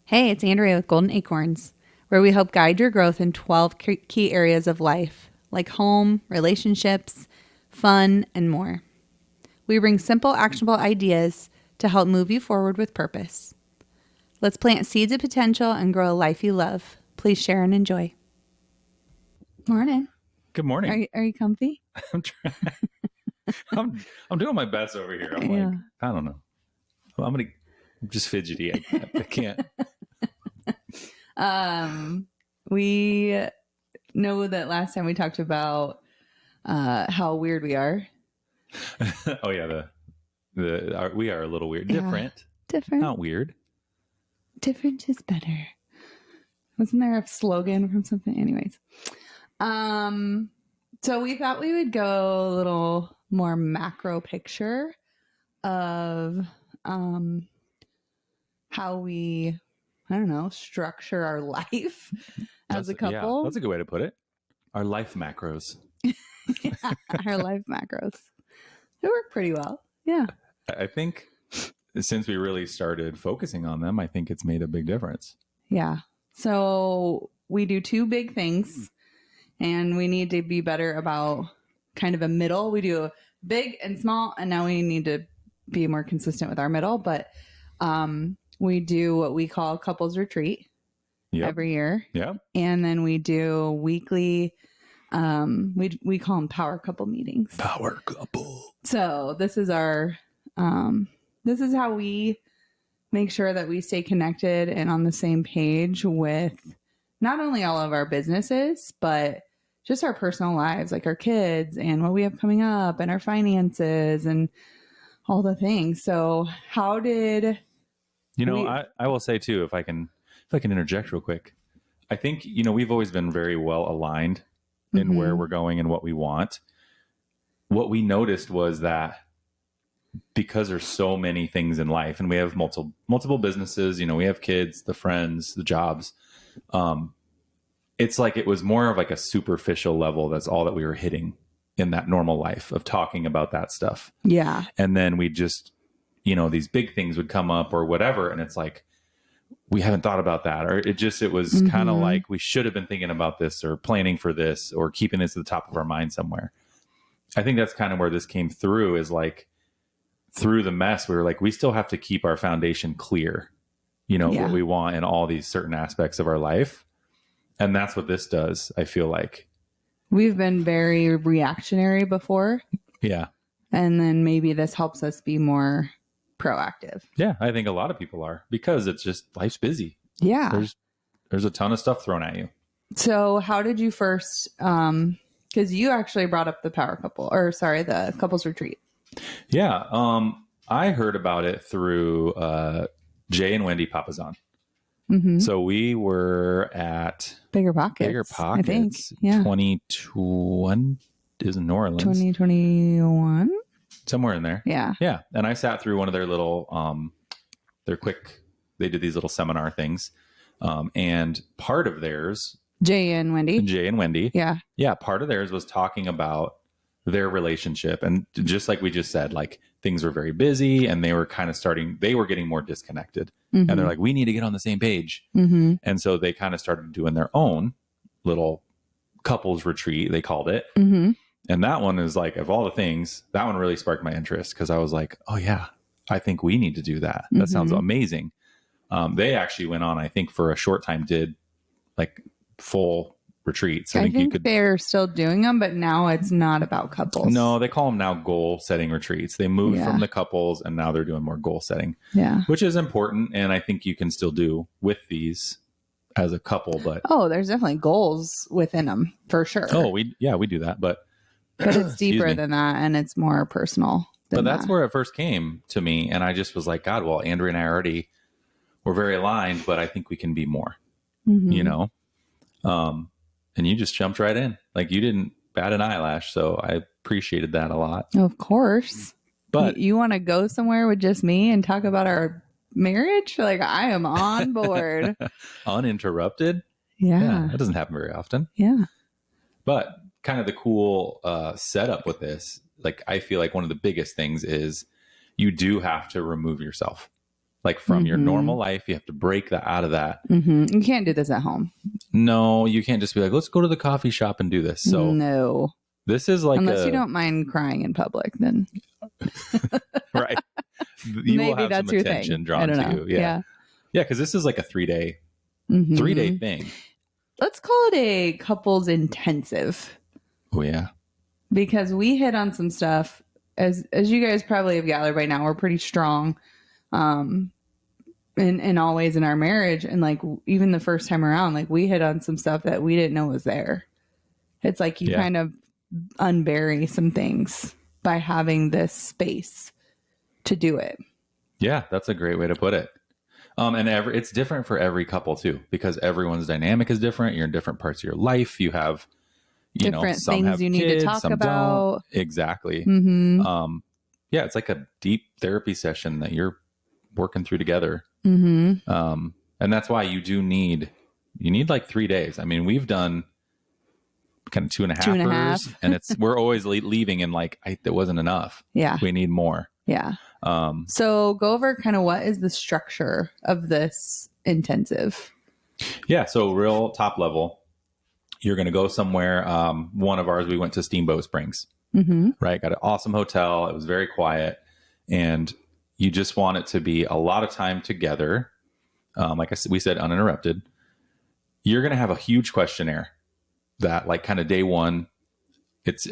Hey, it's Andrea with Golden Acorns, where we help guide your growth in 12 key areas of life, like home, relationships, fun, and more. We bring simple, actionable ideas to help move you forward with purpose. Let's plant seeds of potential and grow a life you love. Please share and enjoy. Morning. Good morning. Are you comfy? I'm trying. I'm doing my best over here. I'm Yeah. like, I don't know. I'm just fidgety. I can't. We know that last time we talked about how weird we are. Oh yeah, we are a little weird. Yeah. Different. Not weird. Different is better. Wasn't there a slogan from something? Anyways. So we thought we would go a little more macro picture of how we, I don't know, structure our life as a couple. Yeah, that's a good way to put it. Our life macros. Yeah, our life macros. They work pretty well. Yeah. I think since we really started focusing on them, I think it's made a big difference. Yeah. So we do two big things, and we need to be better about kind of a middle. We do big and small, and now we need to be more consistent with our middle. But we do what we call couples retreat every year. Yeah. And then we do weekly, we call them power couple meetings. Power couple. So this is our, this is how we make sure that we stay connected and on the same page with not only all of our businesses, but just our personal lives, like our kids and what we have coming up and our finances and all the things. So how did I will say too, if I can interject real quick, I think, we've always been very well aligned in where we're going and what we want. What we noticed was that because there's so many things in life and we have multiple businesses, we have kids, the friends, the jobs. It's like, it was more of like a superficial level. That's all that we were hitting in that normal life of talking about that stuff. Yeah. And then we just, these big things would come up or whatever. And it's like, we haven't thought about that. Or it was kind of like, we should have been thinking about this or planning for this or keeping this at the top of our mind somewhere. I think that's kind of where this came through, is like, through the mess, we were like, we still have to keep our foundation clear, what we want in all these certain aspects of our life. And that's what this does. I feel like we've been very reactionary before. Yeah. And then maybe this helps us be more proactive. Yeah. I think a lot of people are, because it's just, life's busy. Yeah. There's a ton of stuff thrown at you. So how did you first, because you actually brought up the the couples retreat. Yeah. I heard about it through Jay and Wendy Papazian. So we were at Bigger Pockets, I think. Yeah. 2021 is in New Orleans. 2021? Somewhere in there. Yeah. Yeah. And I sat through one of their little, they did these little seminar things. And part of theirs, Jay and Wendy. Yeah. Yeah. Part of theirs was talking about their relationship. And just like we just said, like, things were very busy and they were kind of getting more disconnected. And they're like, we need to get on the same page. And so they kind of started doing their own little couples retreat, they called it. And that one is like, of all the things, that one really sparked my interest, because I was like, oh yeah, I think we need to do that. That sounds amazing. They actually went on, I think, for a short time, did like full retreats. I think they're still doing them, but now it's not about couples. No, they call them now goal setting retreats. They moved from the couples and now they're doing more goal setting, which is important. And I think you can still do with these as a couple, but there's definitely goals within them for sure. We do that, but it's deeper than that, and it's more personal. But that's where it first came to me. And I just was like, God, well, Andrea and I already were very aligned, but I think we can be more, and you just jumped right in. Like, you didn't bat an eyelash. So I appreciated that a lot. Of course. But you want to go somewhere with just me and talk about our marriage? Like, I am on board. Uninterrupted. Yeah. That doesn't happen very often. Yeah. But kind of the cool setup with this, like, I feel like one of the biggest things is you do have to remove yourself. like from your normal life. You have to break that out of that. You can't do this at home. No, you can't just be like, let's go to the coffee shop and do this. So no, this is like unless you don't mind crying in public, then right. You maybe will have that's some your attention thing. drawn to you. Yeah. Yeah. Cause this is like a 3-day thing. Let's call it a couples intensive. Oh yeah. Because we hit on some stuff as you guys probably have gathered by now, we're pretty strong in all ways in our marriage. And like even the first time around, like we hit on some stuff that we didn't know was there. It's like you kind of unbury some things by having this space to do it. Yeah, that's a great way to put it. And it's different for every couple too, because everyone's dynamic is different. You're in different parts of your life. You have different some things have you kids, need to talk some about. Don't. Exactly. Yeah, it's like a deep therapy session that you're working through together. And that's why you need like 3 days. I mean, we've done kind of 2.5 and we're always leaving and like, that wasn't enough. Yeah. We need more. Yeah. So go over kind of what is the structure of this intensive? Yeah. So real top level, you're going to go somewhere. One of ours, we went to Steamboat Springs, right? Got an awesome hotel. It was very quiet, and you just want it to be a lot of time together. Like we said, uninterrupted. You're going to have a huge questionnaire that like kind of day one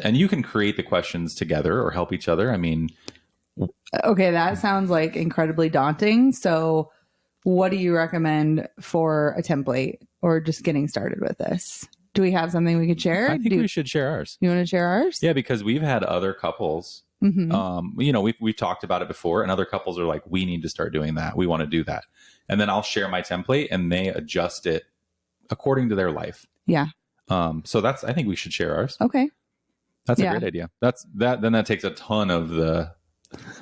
and you can create the questions together or help each other. I mean, okay, that sounds like incredibly daunting. So what do you recommend for a template or just getting started with this? Do we have something we could share? I think we should share ours. You want to share ours? Yeah, because we've had other couples, we've talked about it before, and other couples are like, we need to start doing that. We want to do that. And then I'll share my template and they adjust it according to their life. Yeah. So I think we should share ours. Okay. That's a great idea. Then that takes a ton of the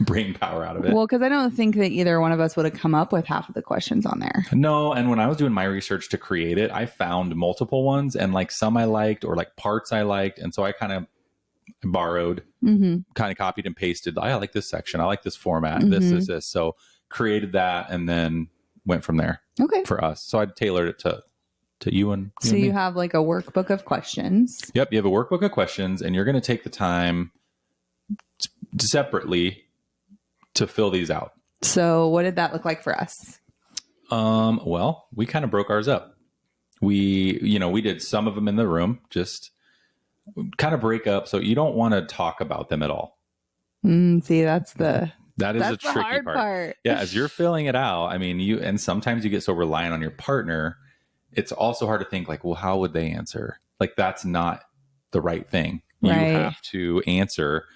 brain power out of it. Well, because I don't think that either one of us would have come up with half of the questions on there. No, and when I was doing my research to create it, I found multiple ones, and like some I liked or like parts I liked, and so I kind of borrowed, kind of copied and pasted. I like this section. I like this format. This. So created that, and then went from there. Okay. For us, so I tailored it to you and so you have like a workbook of questions. Yep, you have a workbook of questions, and you're going to take the time separately to fill these out. So what did that look like for us? Well, we kind of broke ours up. We did some of them in the room, just kind of break up. So you don't want to talk about them at all. See, that's a tricky hard part. Yeah. As you're filling it out, I mean, and sometimes you get so reliant on your partner. It's also hard to think like, well, how would they answer? Like, that's not the right thing. Right. You have to answer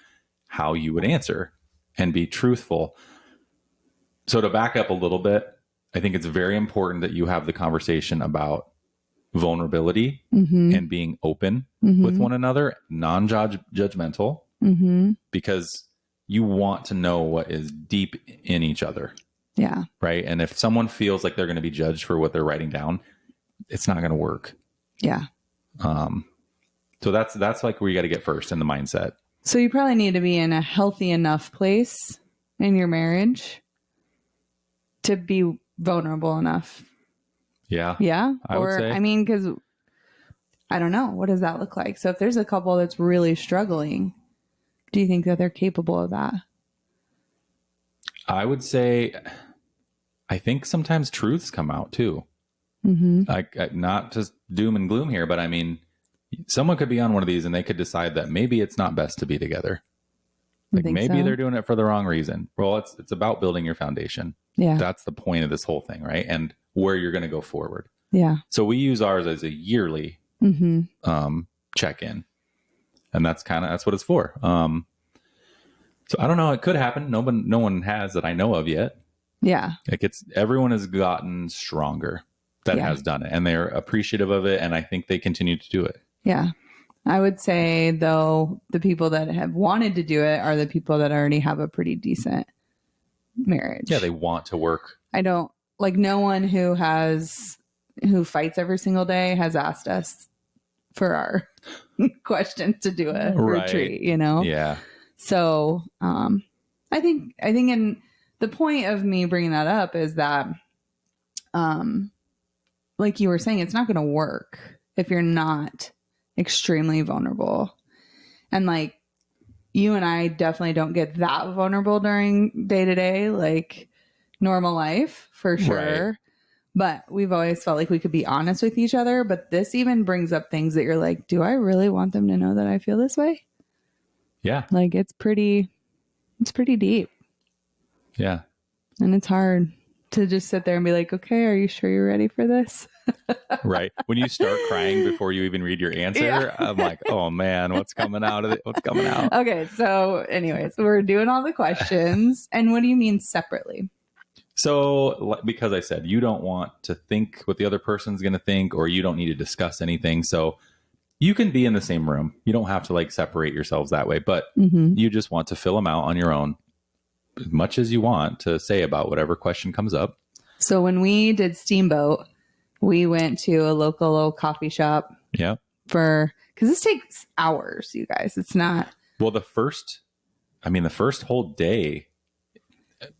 how you would answer and be truthful. So to back up a little bit, I think it's very important that you have the conversation about vulnerability and being open with one another, non-judgmental, because you want to know what is deep in each other. Yeah. Right. And if someone feels like they're going to be judged for what they're writing down, it's not going to work. Yeah. So that's like where you got to get first in the mindset. So you probably need to be in a healthy enough place in your marriage to be vulnerable enough. Yeah. Yeah. I would say. I mean, because I don't know. What does that look like? So if there's a couple that's really struggling, do you think that they're capable of that? I would say, I think sometimes truths come out too. Like, not just doom and gloom here, but I mean, someone could be on one of these and they could decide that maybe it's not best to be together. Like maybe they're doing it for the wrong reason. Well, it's about building your foundation. Yeah. That's the point of this whole thing, right? And where you're going to go forward. Yeah. So we use ours as a yearly check-in. And that's what it's for. So I don't know. It could happen. No one has that I know of yet. Yeah. Like everyone has gotten stronger that has done it, and they're appreciative of it. And I think they continue to do it. Yeah. I would say though, the people that have wanted to do it are the people that already have a pretty decent marriage. Yeah. They want to work. I don't like no one who fights every single day has asked us for our questions to do a retreat, you know? Yeah. So, I think in the point of me bringing that up is that, like you were saying, it's not going to work if you're not extremely vulnerable. And like, you and I definitely don't get that vulnerable during day to day, like normal life for sure. Right. But we've always felt like we could be honest with each other. But this even brings up things that you're like, do I really want them to know that I feel this way? Yeah. Like it's pretty deep. Yeah. And it's hard to just sit there and be like, okay, are you sure you're ready for this? Right. When you start crying before you even read your answer, Yeah. I'm like, oh man, what's coming out of it? What's coming out? Okay. So anyways, we're doing all the questions. And what do you mean separately? So, because I said you don't want to think what the other person's going to think, or you don't need to discuss anything. So you can be in the same room. You don't have to like separate yourselves that way, but you just want to fill them out on your own as much as you want to say about whatever question comes up. So when we did Steamboat, we went to a local coffee shop. Yeah. Because this takes hours, you guys. It's not. Well, the first whole day,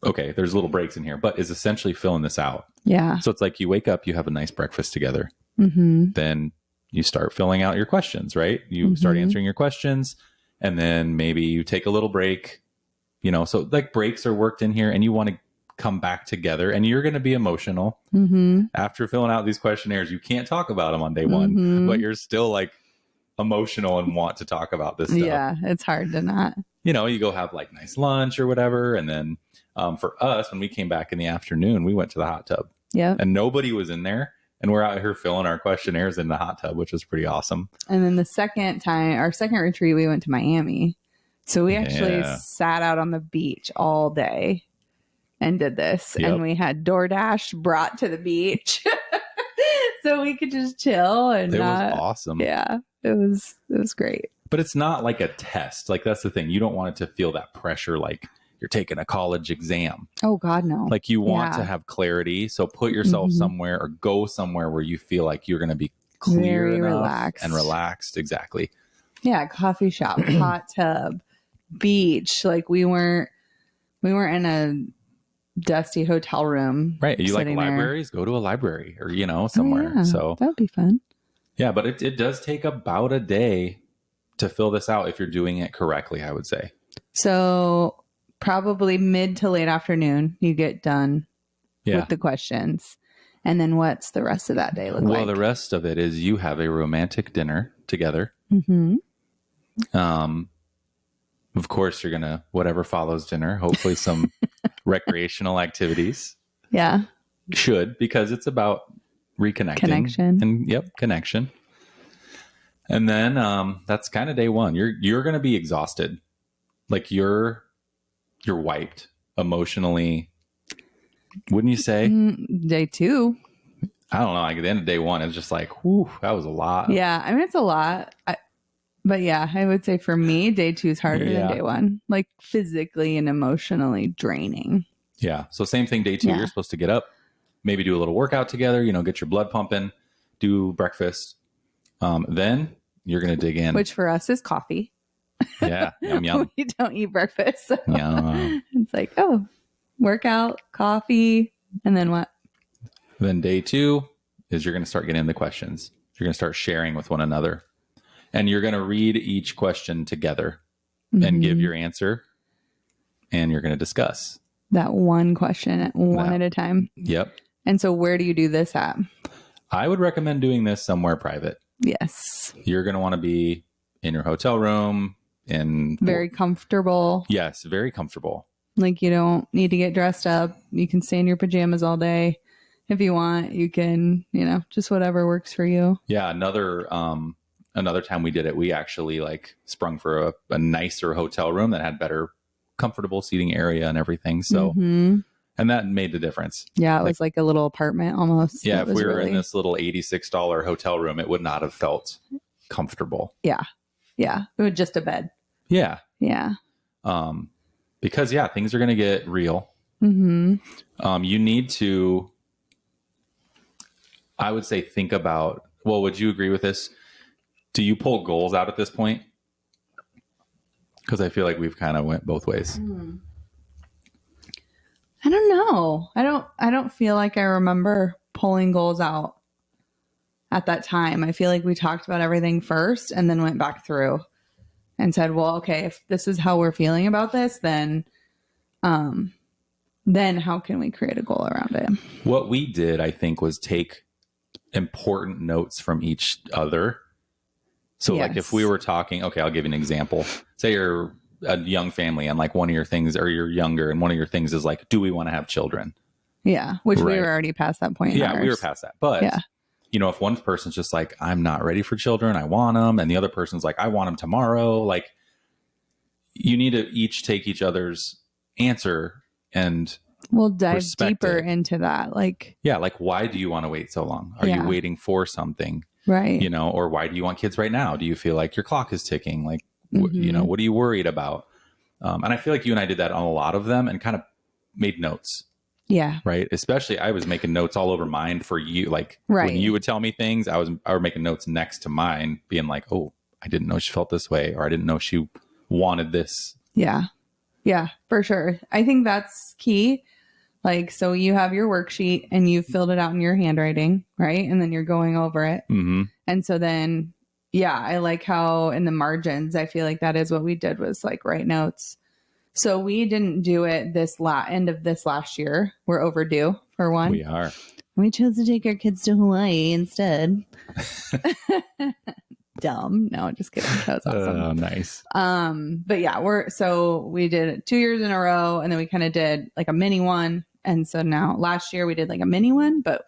okay, there's little breaks in here, but is essentially filling this out. Yeah. So it's like you wake up, you have a nice breakfast together. Then you start filling out your questions, right? You start answering your questions, and then maybe you take a little break, so like breaks are worked in here, and you want to come back together, and you're going to be emotional after filling out these questionnaires. You can't talk about them on day one, but you're still like emotional and want to talk about this stuff. Yeah, it's hard to not. You go have like nice lunch or whatever, and then for us, when we came back in the afternoon, we went to the hot tub. Yeah. And nobody was in there. And we're out here filling our questionnaires in the hot tub, which was pretty awesome. And then the second time, our second retreat, we went to Miami. So we actually sat out on the beach all day and did this. Yep. And we had DoorDash brought to the beach. So we could just chill. And it was awesome. Yeah, it was great. But it's not like a test. Like, that's the thing. You don't want it to feel that pressure like you're taking a college exam. Oh, God, no. Like, you want to have clarity. So put yourself somewhere, or go somewhere where you feel like you're going to be clear Very enough and relaxed. Exactly. Yeah, coffee shop, hot tub, beach. Like, we weren't in a dusty hotel room. Right. You like libraries? Go to a library or, somewhere. Oh, yeah. So that would be fun. Yeah, but it does take about a day to fill this out if you're doing it correctly, I would say. So probably mid to late afternoon, you get done with the questions. And then what's the rest of that day look like? Well, the rest of it is you have a romantic dinner together. Of course, you're going to, whatever follows dinner, hopefully some recreational activities. Yeah. Should, because it's about reconnecting. Connection. And then that's kind of day one. You're going to be exhausted. Like, you're wiped emotionally. Wouldn't you say? Day two. I don't know. Like, at the end of day one, it's just like, whew, that was a lot. Yeah. I mean, it's a lot. But yeah, I would say for me, day two is harder than day one. Like, physically and emotionally draining. Yeah. So same thing, day two, you're supposed to get up, maybe do a little workout together, get your blood pumping, do breakfast. Then you're going to dig in. Which for us is coffee. Yeah. Yum, yum. We don't eat breakfast. So Yum. it's like, workout, coffee, and then what? Then day two is you're going to start getting into questions. You're going to start sharing with one another. And you're going to read each question together and give your answer. And you're going to discuss. That one question at a time. Yep. And so where do you do this at? I would recommend doing this somewhere private. Yes. You're going to want to be in your hotel room. Very comfortable. Yes, very comfortable. Like, you don't need to get dressed up. You can stay in your pajamas all day. If you want, you can, just whatever works for you. Yeah. Another time we did it, we actually sprung for a nicer hotel room that had better comfortable seating area and everything. So, and that made the difference. Yeah. It was like a little apartment almost. Yeah. If we were in this little $86 hotel room, it would not have felt comfortable. Yeah. Yeah. It was just a bed. Yeah. Yeah. Because things are going to get real. You need to, I would say, think about, well, would you agree with this? Do you pull goals out at this point? Because I feel like we've kind of went both ways. I don't know. I don't feel like I remember pulling goals out at that time. I feel like we talked about everything first and then went back through and said, well, okay, if this is how we're feeling about this, then how can we create a goal around it? What we did, I think, was take important notes from each other. So Yes. like if we were talking, okay, I'll give you an example. Say you're a young family and like one of your things, or you're younger and one of your things is like, do we want to have children? Yeah. Which we Right. were already past that point. Yeah, we were past that. But, yeah. you know, if one person's just like, I'm not ready for children, I want them. And the other person's like, I want them tomorrow. Like, you need to each take each other's answer and we'll dive respect deeper it. into that. Like, yeah, like, why do you want to wait so long? Are you waiting for something? Right. You know, or why do you want kids right now? Do you feel like your clock is ticking? Like, you know, what are you worried about? And I feel like you and I did that on a lot of them and kind of made notes. Yeah. Right. Especially I was making notes all over mine for you. Like when you would tell me things, I was making notes next to mine being like, oh, I didn't know she felt this way, or I didn't know she wanted this. Yeah. Yeah, for sure. I think that's key. Like, so you have your worksheet and you filled it out in your handwriting, right? And then you're going over it. Mm-hmm. And so then, yeah, I like how in the margins, I feel like that is what we did, was like write notes. So we didn't do it this end of this last year. We're overdue for one. We are. We chose to take our kids to Hawaii instead. Dumb. No, just kidding. That was awesome. Oh, nice. But yeah, we did it 2 years in a row, and then we kind of did like a mini one. And so now last year we did like a mini one, but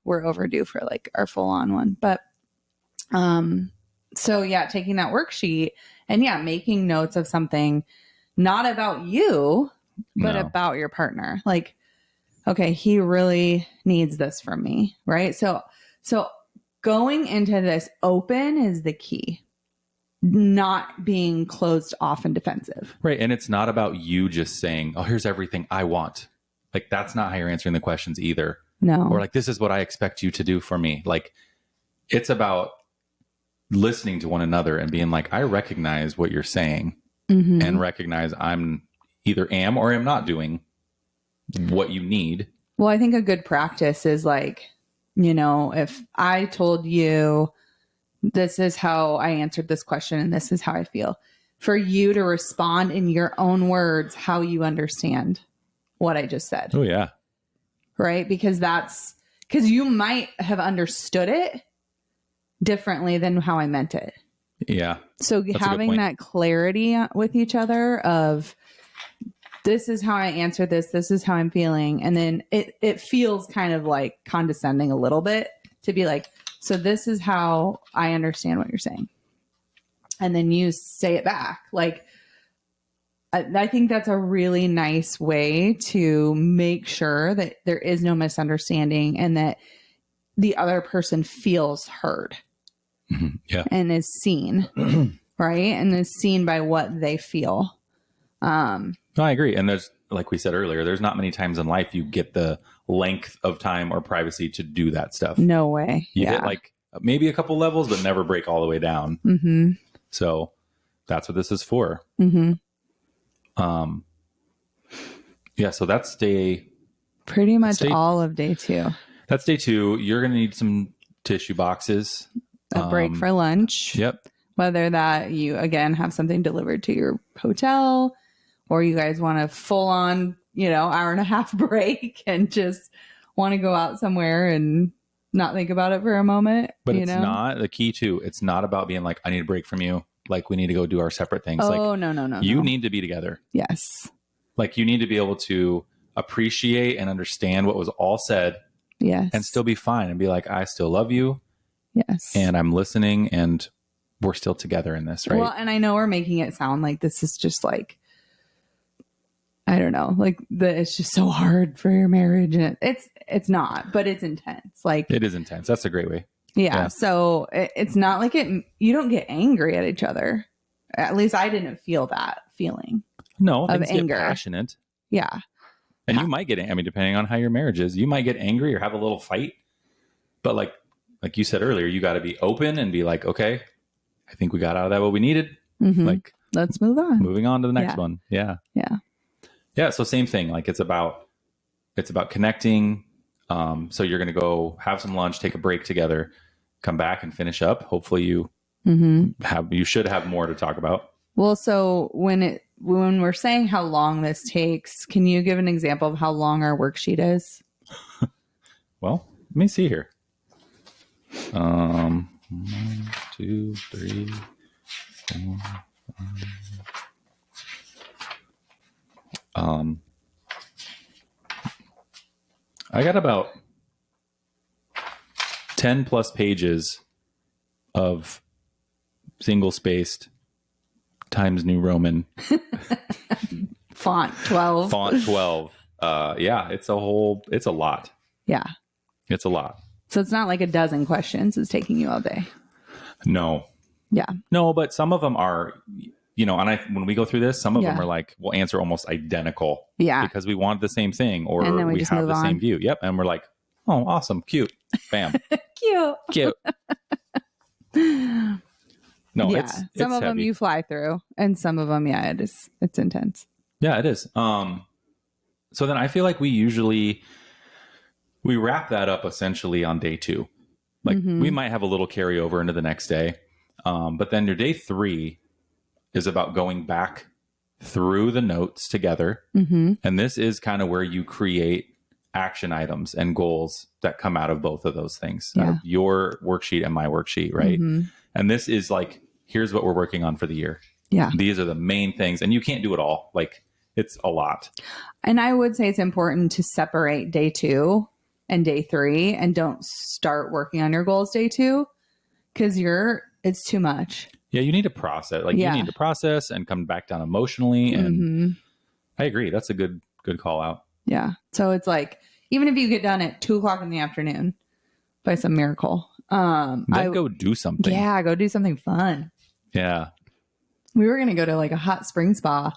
we're overdue for like our full on one. But, so yeah, taking that worksheet and making notes of something not about you, but about your partner. Like, okay, he really needs this from me. Right. So going into this open is the key. Not being closed off and defensive. Right. And it's not about you just saying, oh, here's everything I want. Like, that's not how you're answering the questions either. No. Or like, this is what I expect you to do for me. Like, it's about listening to one another and being like, I recognize what you're saying and recognize I'm either am or am not doing what you need. Well, I think a good practice is like, you know, if I told you this is how I answered this question and this is how I feel, for you to respond in your own words how you understand what I just said. Oh, yeah. Right? Because you might have understood it differently than how I meant it. Yeah. So having that clarity with each other of, this is how I answered this is how I'm feeling. And then it feels kind of like condescending a little bit to be like, so this is how I understand what you're saying. And then you say it back. Like, I think that's a really nice way to make sure that there is no misunderstanding and that the other person feels heard. Yeah. And is seen. Right. And is seen by what they feel. No, I agree. And there's, like we said earlier, there's not many times in life you get the length of time or privacy to do that stuff. No way. You hit like maybe a couple levels, but never break all the way down. So that's what this is for. Yeah. So that's pretty much all of day 2. That's day 2. You're going to need some tissue boxes. A break for lunch. Yep. Whether that you, again, have something delivered to your hotel or you guys want a full on, hour and a half break and just want to go out somewhere and not think about it for a moment. But it's not the key too. It's not about being like, I need a break from you. Like, we need to go do our separate things. Oh, no. You need to be together. Yes. Like, you need to be able to appreciate and understand what was all said. Yes. And still be fine and be like, I still love you. Yes. And I'm listening and we're still together in this, right? Well, and I know we're making it sound like this is just like, I don't know, like it's just so hard for your marriage. And it's not, but it's intense. Like, it is intense. That's a great way. Yeah. So it's not like you don't get angry at each other. At least I didn't feel that feeling. No, of things anger. Get passionate. Yeah. And you might get, depending on how your marriage is, you might get angry or have a little fight. But like you said earlier, you got to be open and be like, okay, I think we got out of that what we needed. Like, let's move on. Moving on to the next one. Yeah. Yeah. Yeah. So same thing. Like, it's about It's about connecting. So you're going to go have some lunch, take a break together, come back and finish up. Hopefully you should have more to talk about. Well, so when we're saying how long this takes, can you give an example of how long our worksheet is? Well, let me see here. 1, 2, 3, 4, 5. I got about 10 plus pages of single spaced Times New Roman Font 12. Font 12. Yeah, it's a lot. Yeah. It's a lot. So it's not like a dozen questions is taking you all day. No. Yeah. No, but some of them are, and when we go through this, some of them are like, we'll answer almost identical. Yeah. Because we want the same thing or And then we we just have move the on. same view. Yep. And we're like, oh, awesome. Cute. Bam. Cute. No, yeah. it's some of them heavy. you fly through and some of them, it's intense. Yeah, it is. So then I feel like we wrap that up essentially on day 2. Like we might have a little carryover into the next day. But then your day 3 is about going back through the notes together. And this is kind of where you create action items and goals that come out of both of those things, out of your worksheet and my worksheet. Right. And this is like, here's what we're working on for the year. Yeah. These are the main things. And you can't do it all. Like it's a lot. And I would say it's important to separate day 2 and day 3 and don't start working on your goals day 2 because it's too much. Yeah, you need to process. You need to process and come back down emotionally. And I agree. That's a good call out. Yeah. So it's like, even if you get done at 2:00 in the afternoon by some miracle, go do something. Yeah, go do something fun. Yeah. We were going to go to like a hot spring spa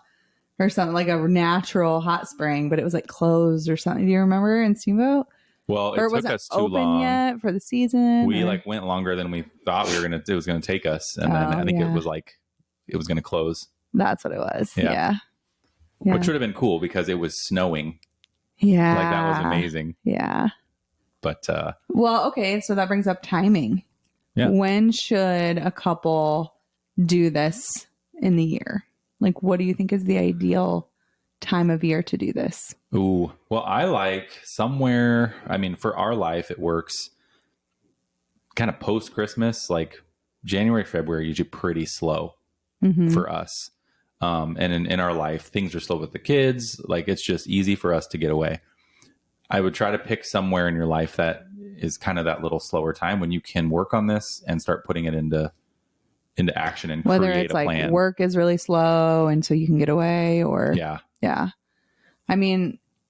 or something, like a natural hot spring, but it was like closed or something. Do you remember in Steamboat? Well, it took us too open long yet for the season. We went longer than we thought it was going to take us. And then I think it was going to close. That's what it was. Yeah. Which would have been cool because it was snowing. Yeah. Like that was amazing. Yeah. But, well, okay. So that brings up timing. Yeah. When should a couple do this in the year? Like, what do you think is the ideal time of year to do this? Ooh, well, I like somewhere, for our life, it works kind of post Christmas, like January, February, usually pretty slow for us. And in our life, things are slow with the kids. Like it's just easy for us to get away. I would try to pick somewhere in your life that is kind of that little slower time when you can work on this and start putting it into action and whether create it's a like plan. Work is really slow and so you can get away or yeah.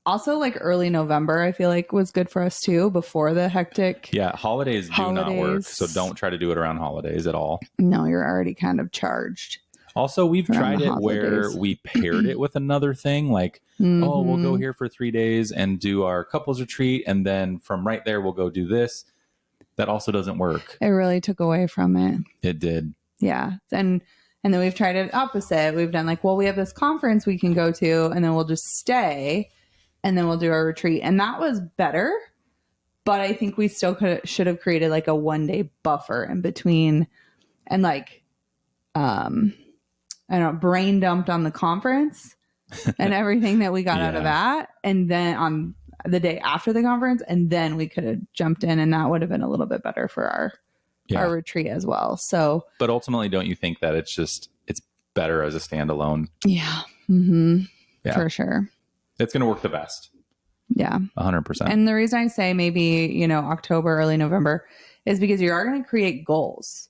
Also like early November, I feel like was good for us too before the hectic. Yeah. Holidays do not work. So don't try to do it around holidays at all. No, you're already kind of charged. Also, we've tried it where we paired it with another thing like, we'll go here for 3 days and do our couples retreat. And then from right there, we'll go do this. That also doesn't work. It really took away from it. It did. Yeah. And then we've tried it opposite. We've done like, well, we have this conference we can go to and then we'll just stay and then we'll do our retreat. And that was better. But I think we still should have created like a 1-day buffer in between and like, brain dumped on the conference and everything that we got out of that. And then on the day after the conference, and then we could have jumped in and that would have been a little bit better for our retreat as well. So, but ultimately, don't you think that it's better as a standalone? Yeah. Mm-hmm. Yeah. For sure. It's going to work the best. Yeah. 100%. And the reason I say maybe, October, early November is because you are going to create goals.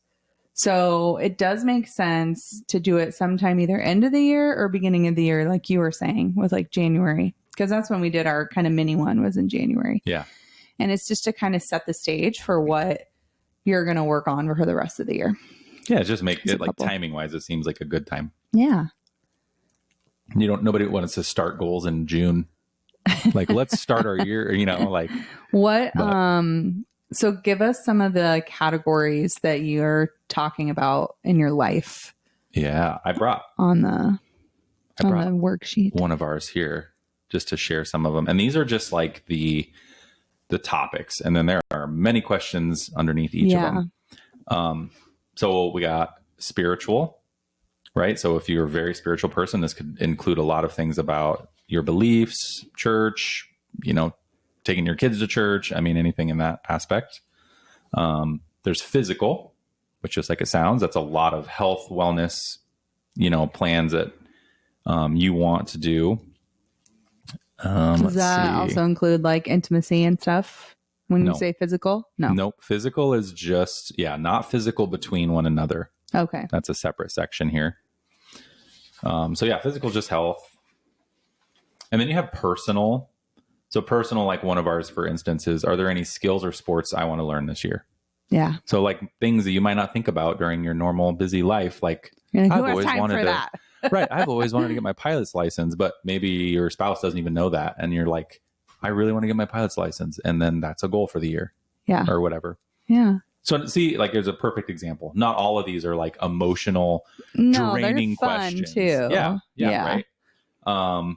So it does make sense to do it sometime either end of the year or beginning of the year, like you were saying, with like January, because that's when we did our kind of mini one was in January. Yeah. And it's just to kind of set the stage for what you're going to work on for the rest of the year. Yeah. Just make it like timing wise, it seems like a good time. Yeah. Nobody wants to start goals in June. Like, let's start our year, what, so give us some of the categories that you're talking about in your life. Yeah. I brought on the worksheet. One of ours here just to share some of them. And these are just like the topics. And then there are many questions underneath each of them. So we got spiritual, right? So if you're a very spiritual person, this could include a lot of things about your beliefs, church, taking your kids to church. I mean, anything in that aspect. There's physical, which just like it sounds, that's a lot of health, wellness, plans that you want to do. Does that also include like intimacy and stuff when you say physical? No. Nope. Physical is just, not physical between one another. Okay. That's a separate section here. Physical, just health. And then you have personal. So personal, like one of ours, for instance, is, are there any skills or sports I want to learn this year? Yeah. So like things that you might not think about during your normal busy life. Like, I've always wanted to, right. I've always wanted to get my pilot's license, but maybe your spouse doesn't even know that. And you're like, I really want to get my pilot's license. And then that's a goal for the year. Yeah. Or whatever. Yeah. So see, like there's a perfect example. Not all of these are like emotional, draining they're fun questions. Too. Yeah. Right.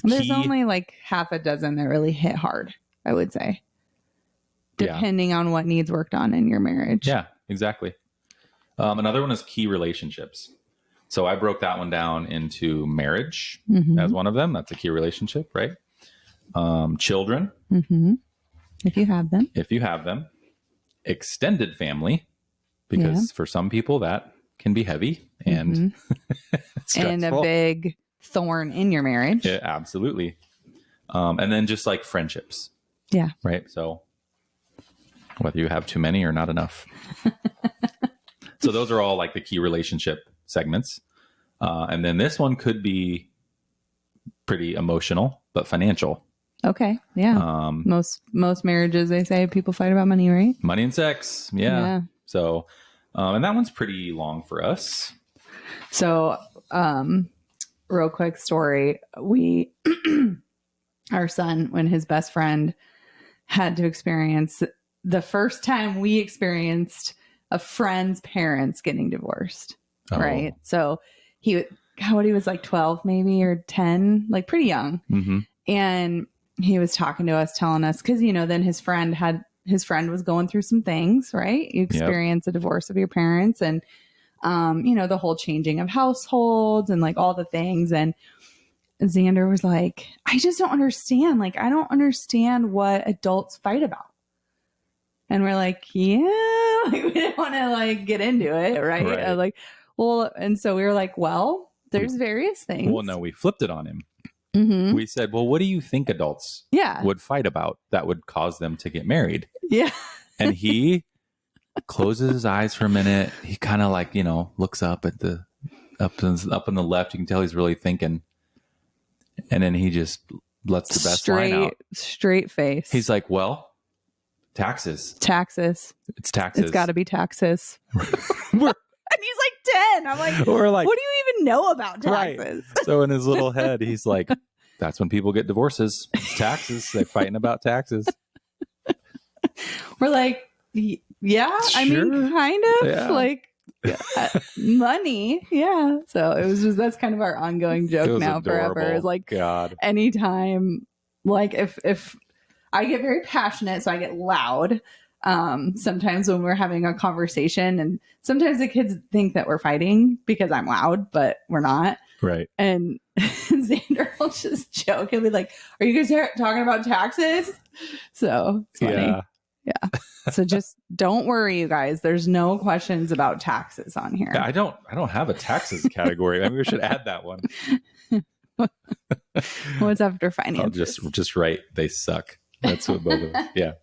There's only like half a dozen that really hit hard, I would say. Depending on what needs worked on in your marriage. Yeah, exactly. Another one is key relationships. So I broke that one down into marriage as one of them. That's a key relationship, right? Children. If you have them. Extended family, because for some people that can be heavy and and a big thorn in your marriage. Yeah, absolutely. And then just like friendships. Yeah. Right. So whether you have too many or not enough. So those are all like the key relationship segments. And then this one could be pretty emotional, but financial. Okay. Yeah. Most marriages, they say people fight about money, right? Money and sex. Yeah. So, and that one's pretty long for us. So, real quick story. Our son, when his best friend had to experience the first time we experienced a friend's parents getting divorced. Oh. Right. So he was like 12 maybe or 10, like pretty young. And he was talking to us, telling us, because, then his friend was going through some things, right? You experience a divorce of your parents and, the whole changing of households and like all the things. And Xander was like, I just don't understand. Like, I don't understand what adults fight about. And we're like, like, we didn't want to like get into it. Right. And so we were like, well, there's various things. Well, no, we flipped it on him. We said, well, what do you think adults would fight about that would cause them to get married? Yeah. And he closes his eyes for a minute. He kind of like, looks up at up on the left. You can tell he's really thinking. And then he just lets the best line out. Straight face. He's like, well, taxes. It's taxes. It's got to be taxes. And he's like 10. I'm like, we're like, what do you even know about taxes? Right. So in his little head, he's like, that's when people get divorces. It's taxes. They're fighting about taxes. We're like, yeah, sure. I mean, kind of like money. Yeah. So it was that's kind of our ongoing joke now adorable. Forever. Is like, God. Anytime, like if I get very passionate, so I get loud. Sometimes when we're having a conversation, and sometimes the kids think that we're fighting because I'm loud, but we're not. Right. And Xander will just joke. He'll be like, are you guys talking about taxes? So it's funny. Yeah. So just don't worry, you guys. There's no questions about taxes on here. Yeah, I don't have a taxes category. Maybe we should add that one. What's after finances? I'll just write, they suck. That's what both of us. Yeah.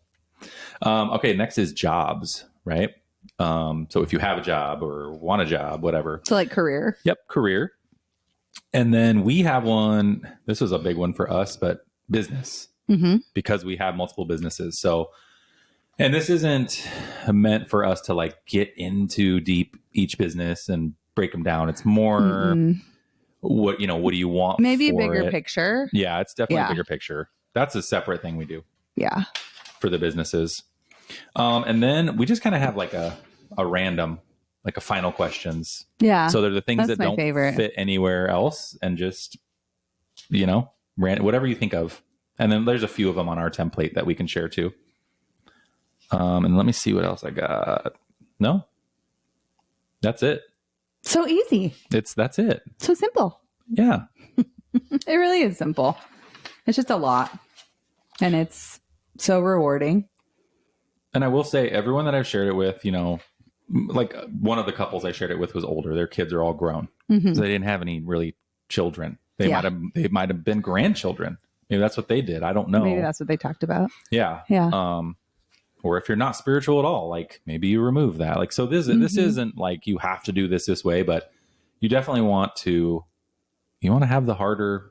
Okay, next is jobs, right? So if you have a job or want a job, whatever. So like career. Yep, career. And then we have one, this was a big one for us, but business, because we have multiple businesses. So, and this isn't meant for us to like get into deep each business and break them down. It's more what do you want? Maybe a bigger picture. Yeah, it's definitely a bigger picture. That's a separate thing we do. Yeah. For the businesses. And then we just kind of have like a random, like a final questions. Yeah. So they're the things that don't fit anywhere else and just, whatever you think of. And then there's a few of them on our template that we can share too. And let me see what else I got. No, that's it. So easy. That's it. So simple. Yeah. It really is simple. It's just a lot. And it's so rewarding. And I will say, everyone that I've shared it with, like one of the couples I shared it with was older. Their kids are all grown. So they didn't have any really children. They might have been grandchildren. Maybe that's what they did. I don't know. Maybe that's what they talked about. Yeah. Yeah. Or if you're not spiritual at all, like maybe you remove that. Like, so this isn't like you have to do this way, but you definitely want to have the harder,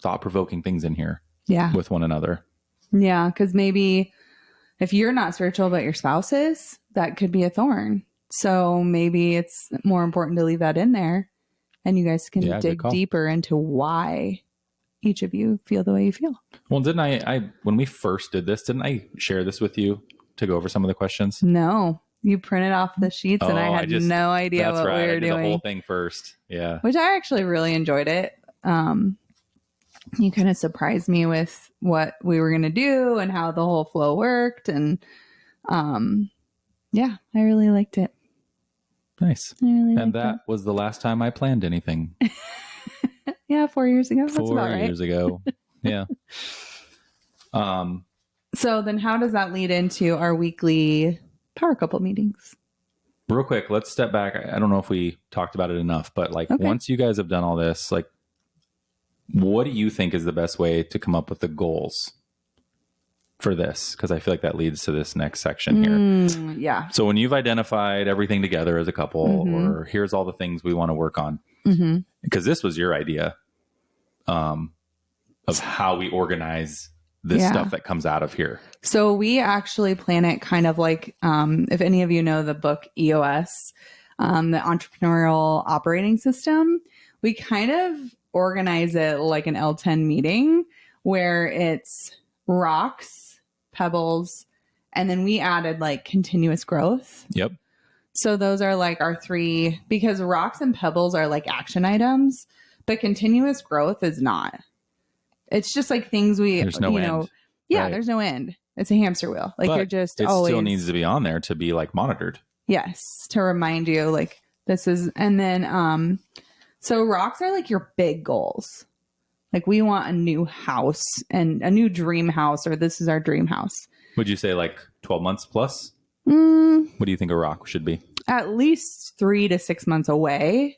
thought-provoking things in here. Yeah. With one another. Yeah. Because maybe if you're not spiritual, but your spouse is, that could be a thorn. So maybe it's more important to leave that in there, and you guys can dig deeper into why each of you feel the way you feel. Well, didn't I when we first did this, didn't I share this with you to go over some of the questions? No, you printed off the sheets and I had no idea what we were doing. The whole thing first. Yeah. Which I actually really enjoyed it. You kind of surprised me with what we were going to do and how the whole flow worked. And yeah, I really liked it. Nice. And that was the last time I planned anything. Yeah, 4 years ago. That's about right. 4 years ago. Yeah. So then how does that lead into our weekly power couple meetings? Real quick, let's step back. I don't know if we talked about it enough, but once you guys have done all this, like, what do you think is the best way to come up with the goals for this? Because I feel like that leads to this next section here. Yeah. So when you've identified everything together as a couple, or here's all the things we want to work on, because this was your idea of how we organize this stuff that comes out of here. So we actually plan it kind of like, if any of you know the book EOS, the Entrepreneurial Operating System, we kind of organize it like an L10 meeting where it's rocks, pebbles, and then we added like continuous growth. Yep. So those are like our three, because rocks and pebbles are like action items, but continuous growth is not. It's just like things there's no end. Yeah, right. There's no end. It's a hamster wheel. Like, but you're just always. It still needs to be on there to be like monitored. Yes. To remind you, like, this is, and then, so rocks are like your big goals. Like, we want a new house and a new dream house, or this is our dream house. Would you say like 12 months plus? What do you think a rock should be? At least 3 to 6 months away.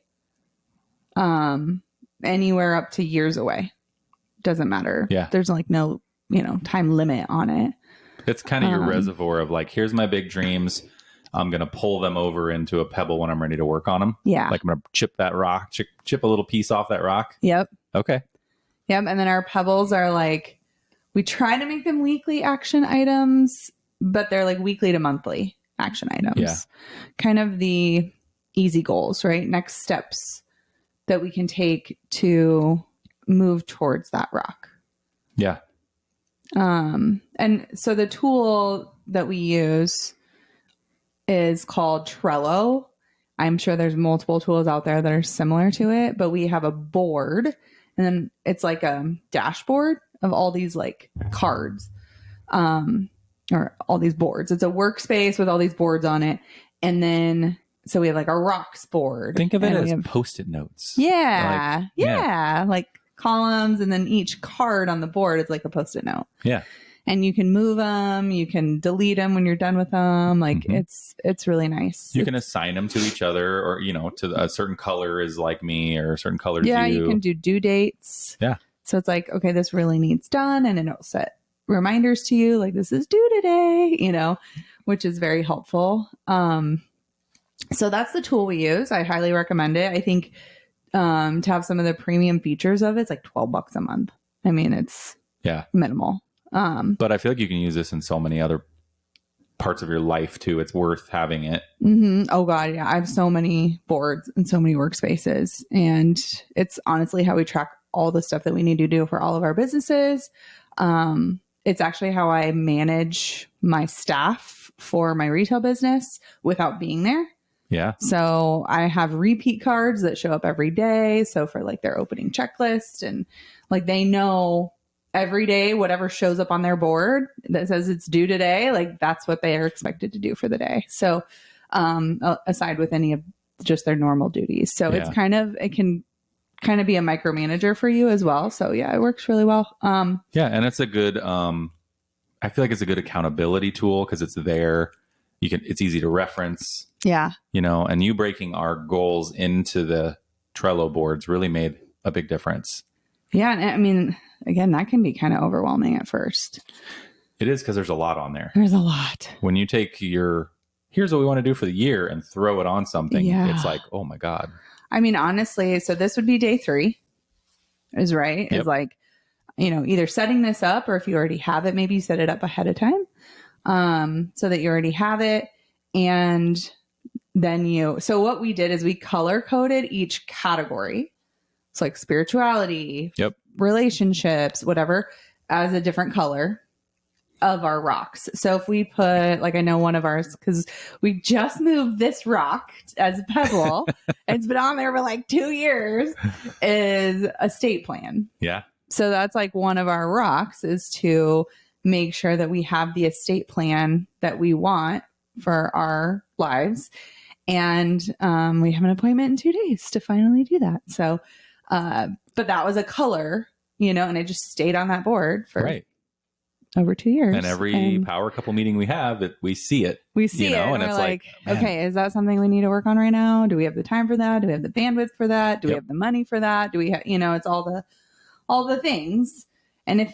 Anywhere up to years away. Doesn't matter. Yeah. There's like no, time limit on it. It's kind of your reservoir of like, here's my big dreams. I'm going to pull them over into a pebble when I'm ready to work on them. Yeah. Like, I'm going to chip that rock, chip a little piece off that rock. Yep. Okay. Yep. And then our pebbles are like, we try to make them weekly action items, but they're like weekly to monthly action items. Yeah. Kind of the easy goals, right? Next steps that we can take to move towards that rock. Yeah. And so the tool that we use is called Trello. I'm sure there's multiple tools out there that are similar to it, but we have a board, and then it's like a dashboard of all these like cards, or all these boards. It's a workspace with all these boards on it. And then, so we have like a rocks board. Think of it as Post-it notes. Yeah. Like columns, and then each card on the board is like a Post-it note. Yeah. And you can move them, you can delete them when you're done with them. Like, it's really nice. You can assign them to each other, or, to a certain color is like me, or a certain color is you. Yeah, you can do due dates. Yeah. So it's like, okay, this really needs done. And then it'll set reminders to you, like, this is due today, which is very helpful. So that's the tool we use. I highly recommend it. I think to have some of the premium features of it's like $12 a month. I mean, it's minimal. But I feel like you can use this in so many other parts of your life too. It's worth having it. Oh God. Yeah. I have so many boards and so many workspaces, and it's honestly how we track all the stuff that we need to do for all of our businesses. It's actually how I manage my staff for my retail business without being there. Yeah. So I have repeat cards that show up every day. So for like their opening checklist, and like they know every day whatever shows up on their board that says it's due today, like that's what they are expected to do for the day. So aside with any of just their normal duties. So Yeah. it can kind of be a micromanager for you as well. So yeah, it works really well. Yeah. And it's a good, I feel like it's a good accountability tool because it's there. It's easy to reference. Yeah. And you breaking our goals into the Trello boards really made a big difference. Yeah. And I mean, again, that can be kind of overwhelming at first. It is because there's a lot on there. There's a lot. When you take here's what we want to do for the year and throw it on something, it's like, oh my God. I mean, honestly, so this would be day 3 is right. Yep. Is like, either setting this up, or if you already have it, maybe you set it up ahead of time so that you already have it. And then so what we did is we color coded each category. It's like spirituality, relationships, whatever, as a different color of our rocks. So if we put, like, I know one of ours, because we just moved this rock as a pebble, it's been on there for like 2 years, is estate plan. Yeah. So that's like one of our rocks, is to make sure that we have the estate plan that we want for our lives. And we have an appointment in 2 days to finally do that. So, but that was a color, and it just stayed on that board for over 2 years. And every power couple meeting we have, we see it. We see it. And it's like, okay, is that something we need to work on right now? Do we have the time for that? Do we have the bandwidth for that? Do we have the money for that? Do we have, it's all the things. And if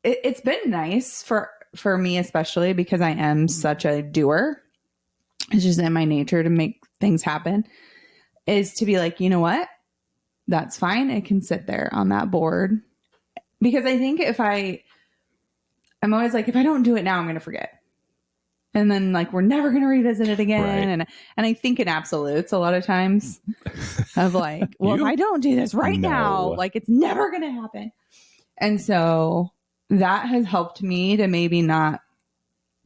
it's been nice for me, especially because I am such a doer, it's just in my nature to make things happen, is to be like, you know what? That's fine. It can sit there on that board. Because I think I'm always like, if I don't do it now, I'm going to forget. And then like, we're never going to revisit it again. Right. And I think in absolutes a lot of times of like, well, if I don't do this now, like it's never going to happen. And so that has helped me to maybe not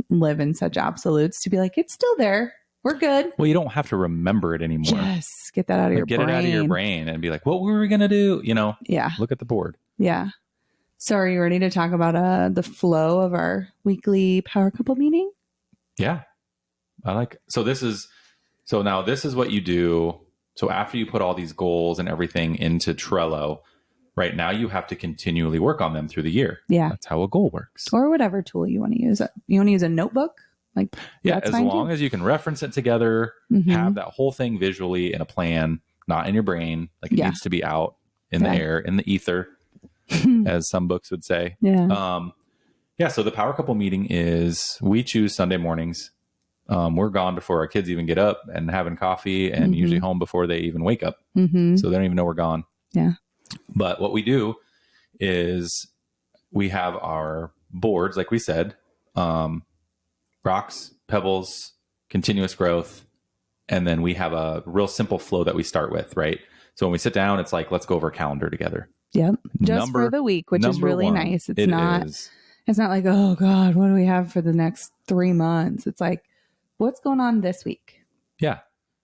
live in such absolutes, to be like, it's still there. We're good. Well, you don't have to remember it anymore. Yes. Get that out of your brain. Get it out of your brain and be like, what were we going to do? Yeah. Look at the board. Yeah. So are you ready to talk about the flow of our weekly power couple meeting? Yeah. So now this is what you do. So after you put all these goals and everything into Trello, right now you have to continually work on them through the year. Yeah. That's how a goal works. Or whatever tool you want to use. You want to use a notebook? Like, yeah, as long as you can reference it together, have that whole thing visually in a plan, not in your brain. Like it needs to be out in the air, in the ether, as some books would say. Yeah. So the power couple meeting is, we choose Sunday mornings. We're gone before our kids even get up and having coffee, and usually home before they even wake up. So they don't even know we're gone. Yeah. But what we do is we have our boards, like we said, rocks, pebbles, continuous growth. And then we have a real simple flow that we start with, right? So when we sit down, it's like, let's go over a calendar together. Yep. Just for the week, which is really nice. It's not like, oh God, what do we have for the next 3 months? It's like, what's going on this week? Yeah.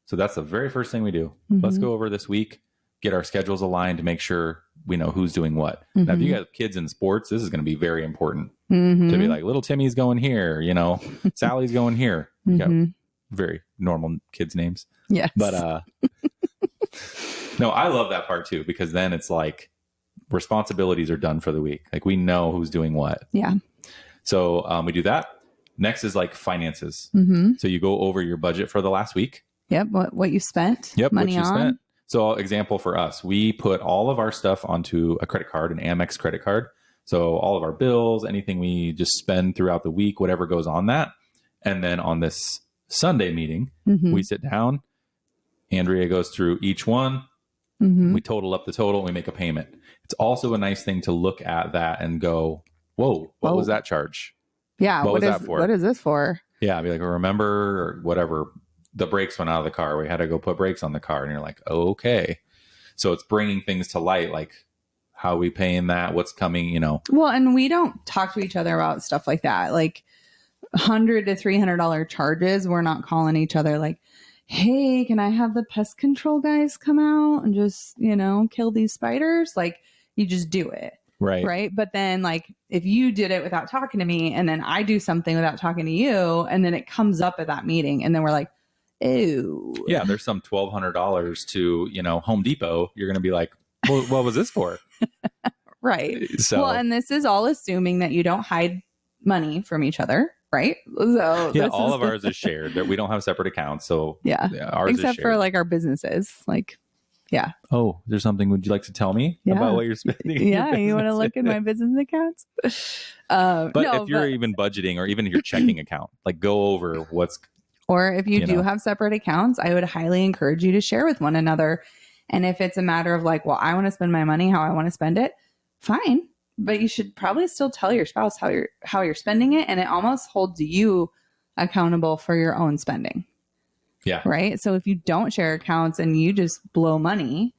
So that's the very first thing we do. Let's go over this week, get our schedules aligned to make sure we know who's doing what. Now, if you have kids in sports, this is going to be very important to be like, little Timmy's going here, Sally's going here. You got very normal kids' names. Yes. But no, I love that part too, because then it's like responsibilities are done for the week. Like we know who's doing what. Yeah. So we do that. Next is like finances. So you go over your budget for the last week. Yep. What you spent. Yep. Money what you on. Spent. So example for us, we put all of our stuff onto a credit card, an Amex credit card. So all of our bills, anything we just spend throughout the week, whatever goes on that. And then on this Sunday meeting, we sit down, Andrea goes through each one. We total up the total and we make a payment. It's also a nice thing to look at that and go, whoa, what was that charge? Yeah. What was that for? What is this for? Yeah. I'd be like, remember, or whatever, the brakes went out of the car. We had to go put brakes on the car. And you're like, oh, okay. So it's bringing things to light, like how are we paying that? What's coming, Well, and we don't talk to each other about stuff like that. Like $100 to $300 charges. We're not calling each other like, hey, can I have the pest control guys come out and just, kill these spiders? Like, you just do it. Right. Right. But then, like, if you did it without talking to me and then I do something without talking to you, and then it comes up at that meeting, and then we're like, ew. Yeah. There's some $1,200 to, Home Depot. You're going to be like, well, what was this for? Right. So, well, and this is all assuming that you don't hide money from each other. Right. So yeah, all of ours is shared. That we don't have separate accounts. So yeah, ours except is for shared. like our businesses. Like, yeah. Oh, there's something. Would you like to tell me about what you're spending? Yeah, you want to look at my business accounts? But if you're even budgeting or even your checking account, like go over what's. Or if you do have separate accounts, I would highly encourage you to share with one another. And if it's a matter of like, well, I want to spend my money how I want to spend it, fine. But you should probably still tell your spouse how you're spending it, and it almost holds you accountable for your own spending. Yeah. Right. So if you don't share accounts and you just blow money,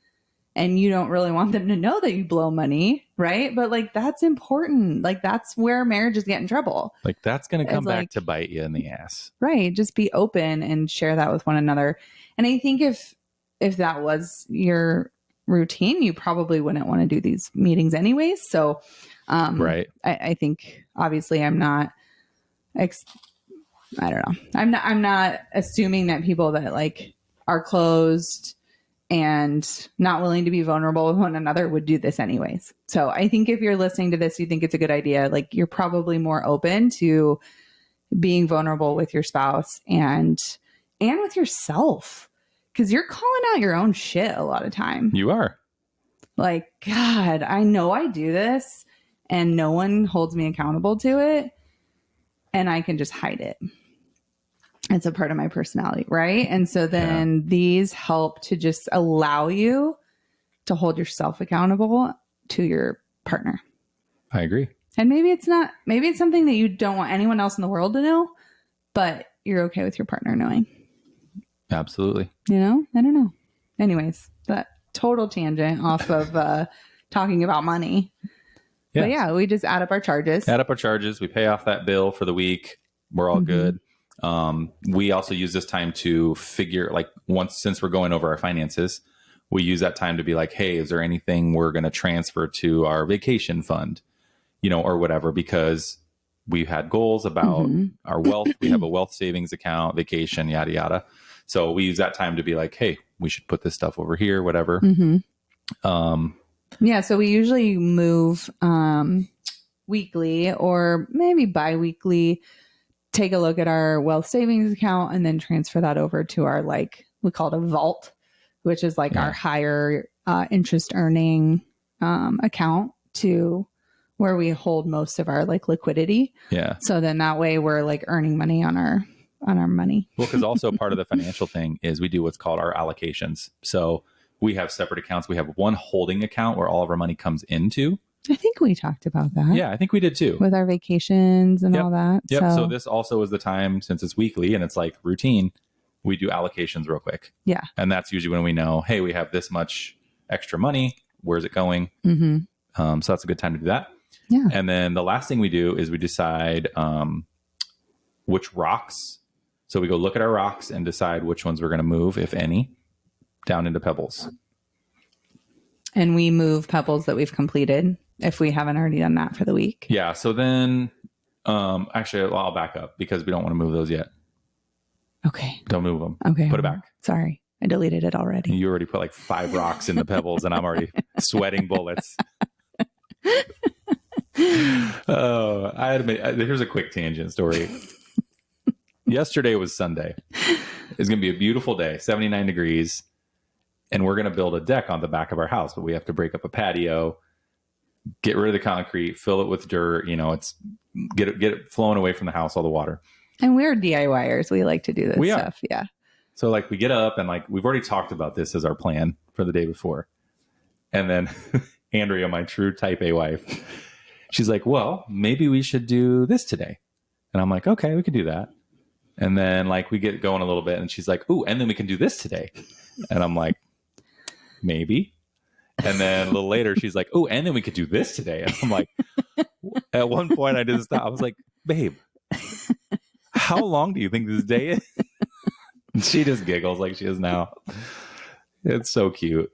and you don't really want them to know that you blow money, right? But like, that's important. Like, that's where marriages get in trouble. Like, that's going to come back to bite you in the ass. Right. Just be open and share that with one another. And I think if that was your routine, you probably wouldn't want to do these meetings anyways. So, right. I think obviously I don't know. I'm not assuming that people that like are closed and not willing to be vulnerable with one another would do this anyways. So I think if you're listening to this, you think it's a good idea. Like, you're probably more open to being vulnerable with your spouse and with yourself, because you're calling out your own shit a lot of time. You are. Like, God, I know I do this and no one holds me accountable to it, and I can just hide it. It's a part of my personality, right? And so then these help to just allow you to hold yourself accountable to your partner. I agree. And maybe it's something that you don't want anyone else in the world to know, but you're okay with your partner knowing. Absolutely. I don't know. Anyways, that total tangent off of talking about money. Yes. But yeah, we just add up our charges. We pay off that bill for the week. We're all good. We also use this time to figure, like, since we're going over our finances, we use that time to be like, hey, is there anything we're going to transfer to our vacation fund, or whatever, because we've had goals about our wealth. We have a wealth savings account, vacation, yada, yada. So we use that time to be like, hey, we should put this stuff over here, whatever. Yeah. So we usually move weekly or maybe bi-weekly, take a look at our wealth savings account and then transfer that over to our, like, we call it a vault, which is like our higher interest earning account, to where we hold most of our like liquidity. Yeah. So then that way we're like earning money on our money. Well, because also part of the financial thing is we do what's called our allocations. So we have separate accounts. We have one holding account where all of our money comes into. I think we talked about that. Yeah, I think we did too. With our vacations and all that. Yep. So this also is the time, since it's weekly and it's like routine, we do allocations real quick. Yeah. And that's usually when we know, hey, we have this much extra money. Where's it going? So that's a good time to do that. Yeah. And then the last thing we do is we decide which rocks. So we go look at our rocks and decide which ones we're going to move, if any, down into pebbles. And we move pebbles that we've completed if we haven't already done that for the week. Yeah. So then, actually, I'll back up because we don't want to move those yet. Okay. Don't move them. Okay. Put it back. Sorry. I deleted it already. You already put like 5 rocks in the pebbles and I'm already sweating bullets. Oh, here's a quick tangent story. Yesterday was Sunday. It's going to be a beautiful day, 79 degrees. And we're going to build a deck on the back of our house, but we have to break up a patio, get rid of the concrete, fill it with dirt. It's get it flowing away from the house, all the water. And we're DIYers. We like to do this stuff. Yeah. So like we get up and like, we've already talked about this as our plan for the day before. And then Andrea, my true type A wife, she's like, well, maybe we should do this today. And I'm like, okay, we could do that. And then like we get going a little bit and she's like, ooh, and then we can do this today. And I'm like, maybe. And then a little later, she's like, oh, and then we could do this today. And I'm like, at one point I didn't stop. I was like, babe, how long do you think this day is? She just giggles like she is now. It's so cute.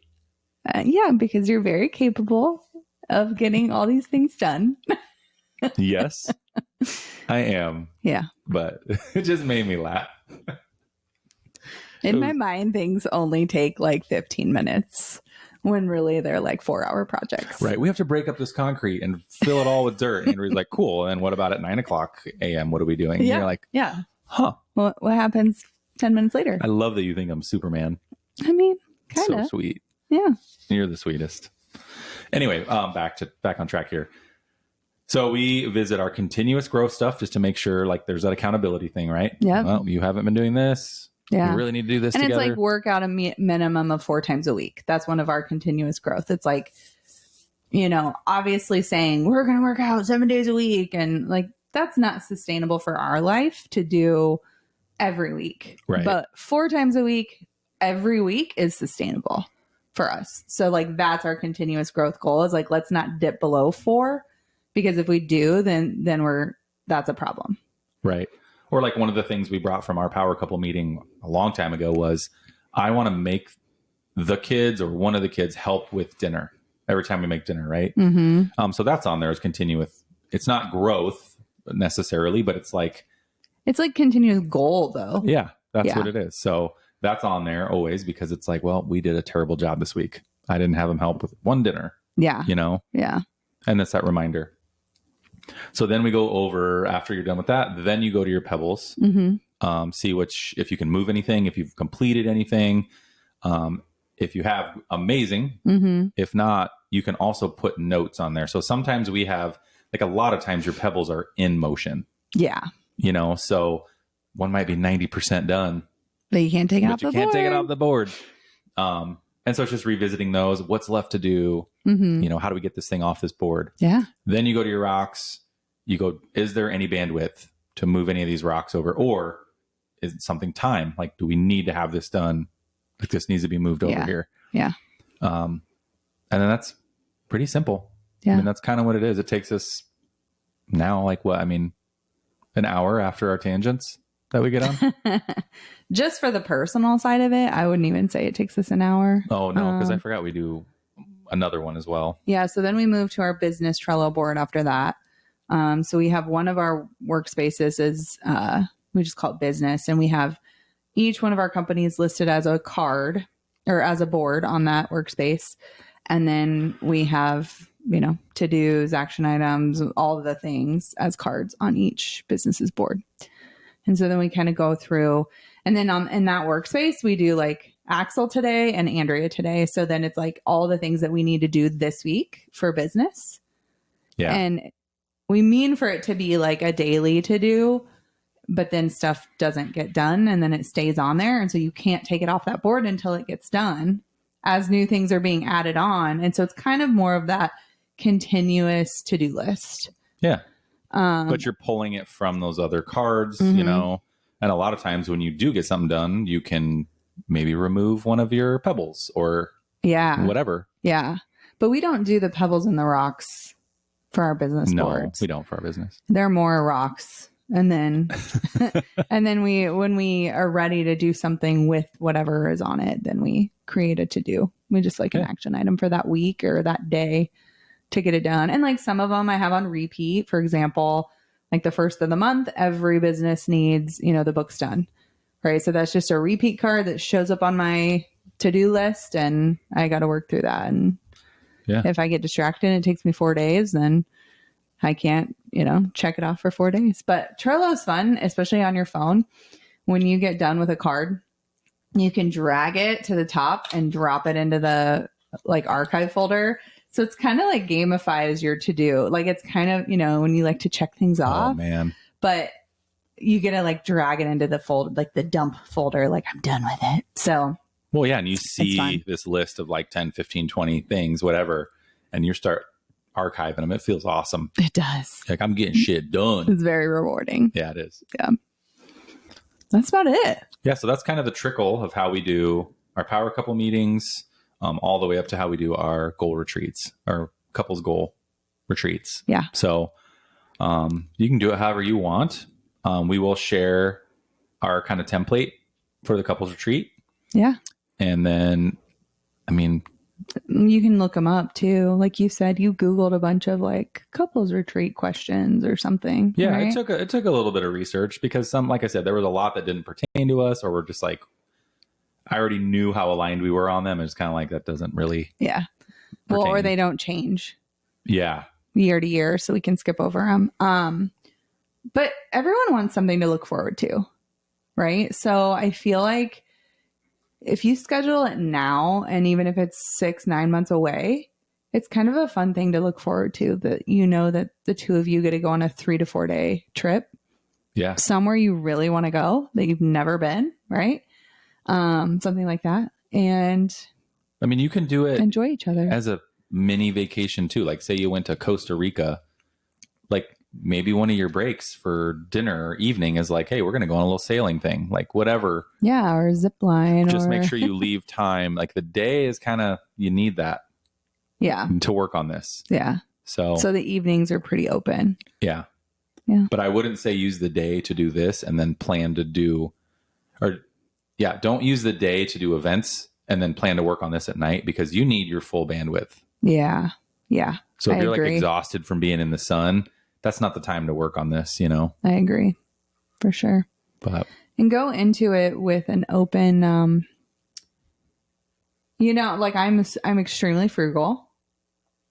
Yeah, because you're very capable of getting all these things done. Yes, I am. Yeah. But it just made me laugh. In my mind, things only take like 15 minutes when really they're like 4-hour projects. Right. We have to break up this concrete and fill it all with dirt. And Andrew's like, cool. And what about at 9:00 a.m.? What are we doing? And Yeah. you're like, yeah. huh. What happens 10 minutes later? I love that you think I'm Superman. I mean, kind So of. sweet. Yeah. You're the sweetest. Anyway, back on track here. So we visit our continuous growth stuff just to make sure like there's that accountability thing, right? Yeah. Well, you haven't been doing this. Yeah. You really need to do this and together. it's like work out a minimum of 4 times a week. That's one of our continuous growth. It's like, obviously saying we're going to work out 7 days a week. And like, that's not sustainable for our life to do every week. Right. But 4 times a week, every week is sustainable for us. So like, that's our continuous growth goal is like, let's not dip below 4 because if we do, then that's a problem. Right. Or like one of the things we brought from our power couple meeting a long time ago was I want to make the kids or one of the kids help with dinner every time we make dinner. Right. Mm-hmm. So that's on there as continuous. It's not growth necessarily, but it's like continuous goal though. Yeah, that's what it is. So that's on there always because it's like, well, we did a terrible job this week. I didn't have them help with one dinner. Yeah. Yeah. And that's that reminder. So then we go over after you're done with that. Then you go to your pebbles, see if you can move anything, if you've completed anything. If you have, amazing. Mm-hmm. If not, you can also put notes on there. So sometimes we have like a lot of times your pebbles are in motion. Yeah. So one might be 90% done, but you can't take it off the board. You can't take it off the board. And so it's just revisiting those. What's left to do? Mm-hmm. How do we get this thing off this board? Yeah. Then you go to your rocks. You go, is there any bandwidth to move any of these rocks over? Or is it something time? Like, do we need to have this done? Like, this needs to be moved over here. Yeah. And then that's pretty simple. Yeah. I mean, that's kind of what it is. It takes us now, an hour after our tangents that we get on. Just for the personal side of it, I wouldn't even say it takes us an hour. Oh, no, because I forgot we do another one as well. Yeah, so then we move to our business Trello board after that. So we have one of our workspaces is, we just call it business, and we have each one of our companies listed as a card or as a board on that workspace. And then we have, to-dos, action items, all of the things as cards on each business's board. And so then we kind of go through, and then in that workspace, we do like Axel today and Andrea today. So then it's like all the things that we need to do this week for business. Yeah. And we mean for it to be like a daily to do, but then stuff doesn't get done and then it stays on there. And so you can't take it off that board until it gets done as new things are being added on. And so it's kind of more of that continuous to-do list. Yeah. But you're pulling it from those other cards, and a lot of times when you do get something done, you can maybe remove one of your pebbles or whatever. Yeah. But we don't do the pebbles and the rocks for our business boards. No, we don't for our business. They're more rocks. And then, when we are ready to do something with whatever is on it, then we create a to-do. We just an action item for that week or that day to get it done. And like some of them I have on repeat. For example, like the first of the month, every business needs, the books done. Right. So that's just a repeat card that shows up on my to-do list and I got to work through that. And if I get distracted and it takes me 4 days, then I can't, check it off for 4 days. But Trello is fun, especially on your phone. When you get done with a card, you can drag it to the top and drop it into the archive folder. So it's kind of like gamifies your to-do. Like it's kind of, when you like to check things off. Oh, man. But you get to drag it into the folder, like the dump folder, like I'm done with it. So. Well, yeah. And you see this list of 10, 15, 20 things, whatever, and you start archiving them. It feels awesome. It does. Like I'm getting shit done. It's very rewarding. Yeah, it is. Yeah. That's about it. Yeah. So that's kind of the trickle of how we do our power couple meetings, all the way up to how we do our goal retreats, our couples goal retreats. Yeah. So you can do it however you want. We will share our kind of template for the couples retreat. Yeah. And then, I mean, you can look them up too. Like you said, you Googled a bunch of like couples retreat questions or something. Yeah, right? it took a little bit of research because like I said, there was a lot that didn't pertain to us, or we're just like, I already knew how aligned we were on them. It's kind of like, that doesn't really. Yeah. pertain. Well, or they don't change. Yeah. Year to year, so we can skip over them. But everyone wants something to look forward to, right? So I feel like if you schedule it now, and even if it's 6-9 months away, it's kind of a fun thing to look forward to, that you know that the two of you get to go on a 3 to 4 day trip. Yeah. Somewhere you really want to go that you've never been, right? Something like that. And I mean, you can do it, enjoy each other as a mini vacation too. Like say you went to Costa Rica, like maybe one of your breaks for dinner or evening is like, hey, we're going to go on a little sailing thing, like whatever. Yeah. Or zip line. Just make sure you leave time. Like the day is kind of, you need that. Yeah. To work on this. Yeah. So the evenings are pretty open. Yeah. Yeah. But I wouldn't say use the day to do this and then plan to do, or yeah, don't use the day to do events and then plan to work on this at night, because you need your full bandwidth. Yeah. Yeah. So if I you're agree. like exhausted from being in the sun, that's not the time to work on this, you know? I agree for sure. But And go into it with an open, like I'm extremely frugal,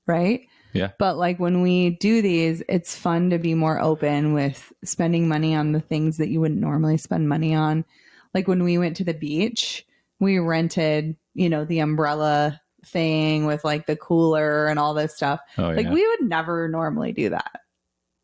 right? yeah. But like when we do these, it's fun to be more open with spending money on the things that you wouldn't normally spend money on. Like when we went to the beach, we rented, the umbrella thing with like the cooler and all this stuff. Oh, Like yeah. we would never normally do that.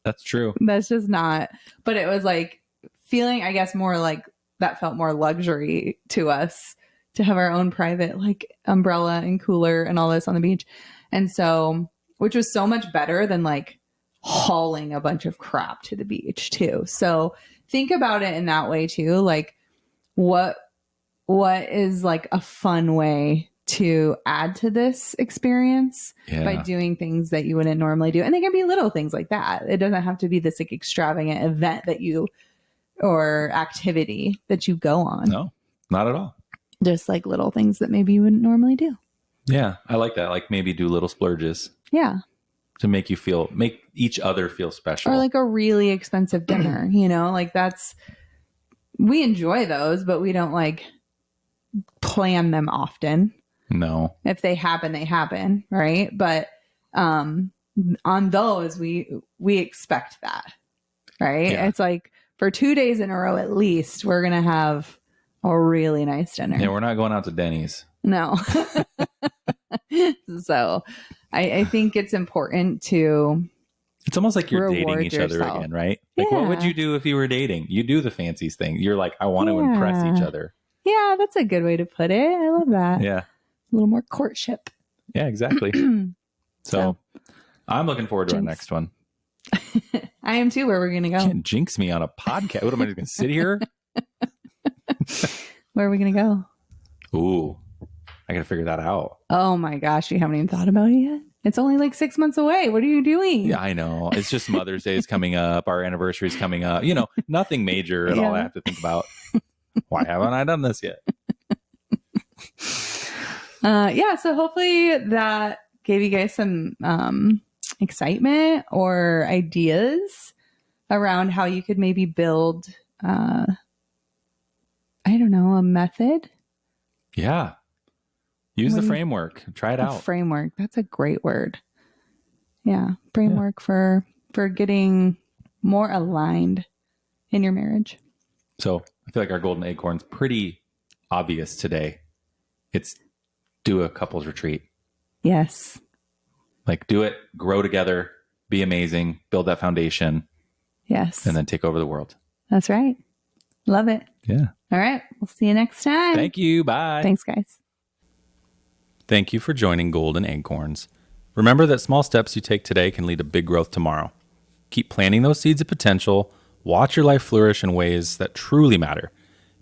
That's true. That's just not, but it was like feeling, I guess, more like that felt more luxury to us to have our own private like umbrella and cooler and all this on the beach. And so, which was so much better than like hauling a bunch of crap to the beach too. So think about it in that way too. Like what is like a fun way to add to this experience by doing things that you wouldn't normally do. And they can be little things like that. It doesn't have to be this like extravagant event or activity that you go on. No, not at all. Just like little things that maybe you wouldn't normally do. Yeah. I like that. Like maybe do little splurges. Yeah. To make each other feel special. Or like a really expensive dinner, like we enjoy those, but we don't like plan them often. No. If they happen, they happen. Right. But, on those, we expect that. Right. Yeah. It's like for 2 days in a row, at least we're going to have a really nice dinner. Yeah. We're not going out to Denny's. No. So I think it's important to. It's almost like you're dating reward each other yourself. again, right? Like, what would Yeah. you do if you were dating? You do the fancies thing. You're like, I want to impress each other. Yeah, that's a good way to put it. I love that. Yeah. A little more courtship. Yeah, exactly. So I'm looking forward to our next one. I am too. Where we're going to go? Can't jinx me on a podcast. What am I just going to sit here? Where are we going to go? Ooh, I got to figure that out. Oh my gosh. You haven't even thought about it yet? It's only like 6 months away. What are you doing? Yeah, I know. It's just Mother's Day is coming up. Our anniversary is coming up. Nothing major at all I have to think about. Why haven't I done this yet? So hopefully that gave you guys some excitement or ideas around how you could maybe build, a method. Yeah. Use the framework. Try it out. Framework. That's a great word. Yeah. Framework for getting more aligned in your marriage. So I feel like our golden acorn's pretty obvious today. It's do a couples retreat. Yes. Like do it, grow together, be amazing, build that foundation. Yes. And then take over the world. That's right. Love it. Yeah. All right. We'll see you next time. Thank you. Bye. Thanks, guys. Thank you for joining Golden Acorns. Remember that small steps you take today can lead to big growth tomorrow. Keep planting those seeds of potential. Watch your life flourish in ways that truly matter.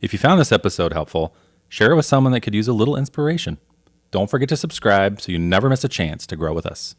If you found this episode helpful, share it with someone that could use a little inspiration. Don't forget to subscribe so you never miss a chance to grow with us.